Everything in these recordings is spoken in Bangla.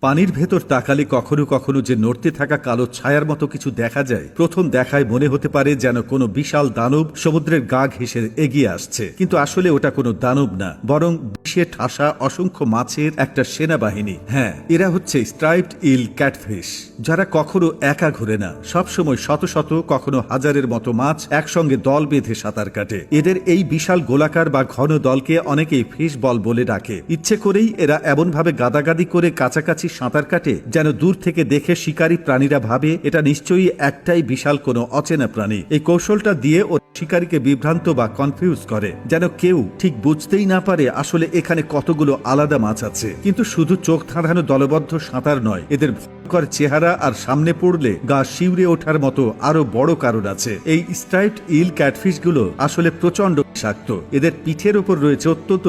পানির ভেতর তাকালে কখনো কখনো যে নড়তে থাকা কালো ছায়ার মতো কিছু দেখা যায়, প্রথম দেখায় মনে হতে পারে যেন কোনো বিশাল দানব সমুদ্রের গা ঘেঁষে এগিয়ে আসছে। কিন্তু আসলে ওটা কোনো দানব না, বরং বিষে ঠাসা অসংখ্য মাছের একটা সেনাবাহিনী। হ্যাঁ, এরা হচ্ছে স্ট্রাইপড ইল ক্যাটফিশ, যারা কখনো একা ঘুরে না, সবসময় শত শত, কখনো হাজারের মতো মাছ একসঙ্গে দল বেঁধে সাঁতার কাটে। এদের এই বিশাল গোলাকার বা ঘন দলকে অনেকেই ফিশ বল বলে ডাকে। ইচ্ছে করেই এরা এমনভাবে গাদাগাদি করে কাছাকাছি সাঁতার কাটে যেন দূর থেকে দেখে শিকারী প্রাণীরা ভাবে এটা নিশ্চয়ই একটাই বিশাল কোনো অচেনা প্রাণী। এই কৌশলটা দিয়ে ও শিকারীকে বিভ্রান্ত বা কনফিউজ করে, যেন কেউ ঠিক বুঝতেই না পারে আসলে এখানে কতগুলো আলাদা মাছ আছে। কিন্তু শুধু চোখ ধাঁধানো দলবদ্ধ সাঁতার নয়, এদের ভয়ঙ্কর চেহারা আর সামনে পড়লে গা শিউরে ওঠার মতো আরো বড় কারণ আছে। এই স্ট্রাইপড ইল ক্যাটফিশ গুলো আসলে প্রচন্ড বিষাক্ত। এদের পিঠের উপর রয়েছে অত্যন্ত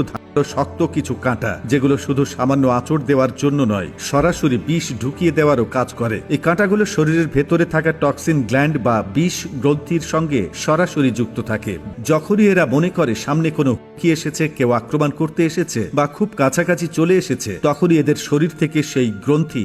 শক্ত কিছু কাঁটা, যেগুলো শুধু সামান্য আঁচড় দেওয়ার জন্য নয়, সরাসরি বিষ ঢুকিয়ে দেওয়ারও কাজ করে। এই কাঁটাগুলো শরীরের ভেতরে থাকা টক্সিন গ্ল্যান্ড বা বিষ গ্রন্থির সঙ্গে সরাসরি যুক্ত থাকে। যখনই এরা মনে করে সামনে কোনো হুমকি এসেছে, কেউ আক্রমণ করতে এসেছে বা খুব কাছাকাছি চলে এসেছে, তখনই এদের শরীর থেকে সেই গ্রন্থি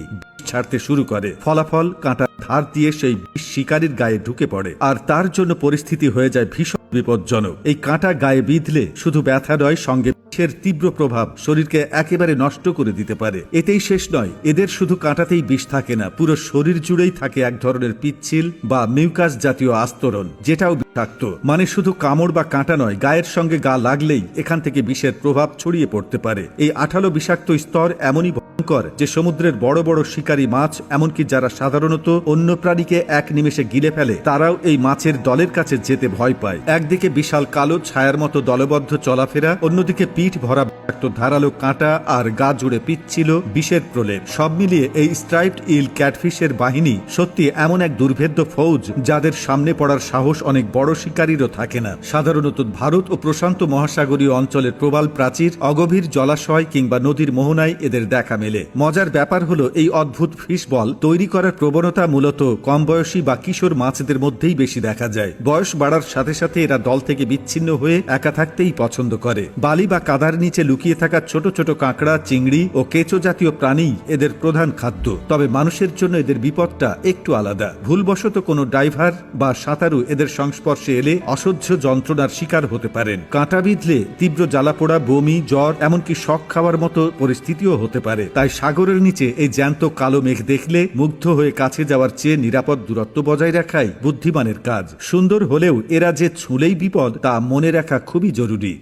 ছাড়তে শুরু করে। ফলাফল, কাঁটা ধার দিয়ে সেই বিষ শিকারীর গায়ে ঢুকে পড়ে, আর তার জন্য পরিস্থিতি হয়ে যায় ভীষণ বিপজ্জনক। এই কাঁটা গায়ে বিঁধলে শুধু ব্যথা নয়, সঙ্গে বিষের তীব্র প্রভাব শরীরকে একেবারে নষ্ট করে দিতে পারে। এতেই শেষ নয়, এদের শুধু কাঁটাতেই বিষ থাকে না, পুরো শরীর জুড়েই থাকে এক ধরনের পিচ্ছিল বা মিউকাস জাতীয় আস্তরণ, যেটাও বিষাক্ত। মানে শুধু কামড় বা কাঁটা নয়, গায়ের সঙ্গে গা লাগলেই এখান থেকে বিষের প্রভাব ছড়িয়ে পড়তে পারে। এই আঠালো বিষাক্ত স্তর এমনই ভয়ঙ্কর যে সমুদ্রের বড় বড় শিকারী মাছ, এমনকি যারা সাধারণত অন্য প্রাণীকে এক নিমেষে গিলে ফেলে, তারাও এই মাছের দলের কাছে যেতে ভয় পায়। একদিকে বিশাল কালো ছায়ার মতো দলবদ্ধ চলাফেরা, অন্যদিকে পিঠ ভরা বিষাক্ত ধারালো কাঁটা আর গা জুড়ে পিচ্ছিল বিষের প্রলেপ। সব মিলিয়ে এই স্ট্রাইপড ইল ক্যাটফিশের বাহিনী সত্যি এমন এক দুর্ভেদ্য ফৌজ, যাদের সামনে পড়ার সাহস অনেক বড় শিকারীরও থাকে না। সাধারণত ভারত ও প্রশান্ত মহাসাগরীয় অঞ্চলের প্রবাল প্রাচীর, অগভীর জলাশয় কিংবা নদীর মোহনায় এদের দেখা মেলে। মজার ব্যাপার হলো, এই অদ্ভুত ফিশ বল তৈরি করার প্রবণতা মূলত কম বয়সী বা কিশোর মাছদের মধ্যেই বেশি দেখা যায়। বয়স বাড়ার সাথে সাথে এরা দল থেকে বিচ্ছিন্ন হয়ে একা থাকতেই পছন্দ করে। বালি বা কাদার নিচে লুকিয়ে থাকা ছোট ছোট কাঁকড়া, চিংড়ি ও কেঁচো জাতীয় প্রাণী এদের প্রধান খাদ্য। তবে মানুষের জন্য এদের বিপদটা একটু আলাদা। ভুলবশত কোনো ডাইভার বা সাঁতারু এদের সংস্পর্শে এলে অসহ্য যন্ত্রণার শিকার হতে পারেন। কাঁটা বিঁধলে তীব্র জ্বালাপোড়া, বমি, জ্বর, এমনকি শক খাওয়ার মতো পরিস্থিতিও হতে পারে। তাই সাগরের নিচে এই জ্যান্ত কালো মেঘ দেখলে মুগ্ধ হয়ে কাছে যাওয়ার চেয়ে নিরাপদ দূরত্ব বজায় রাখাই বুদ্ধিমানের কাজ। সুন্দর হলেও এরা যে ছুঁলেই বিপদ, তা মনে রাখা খুবই জরুরি।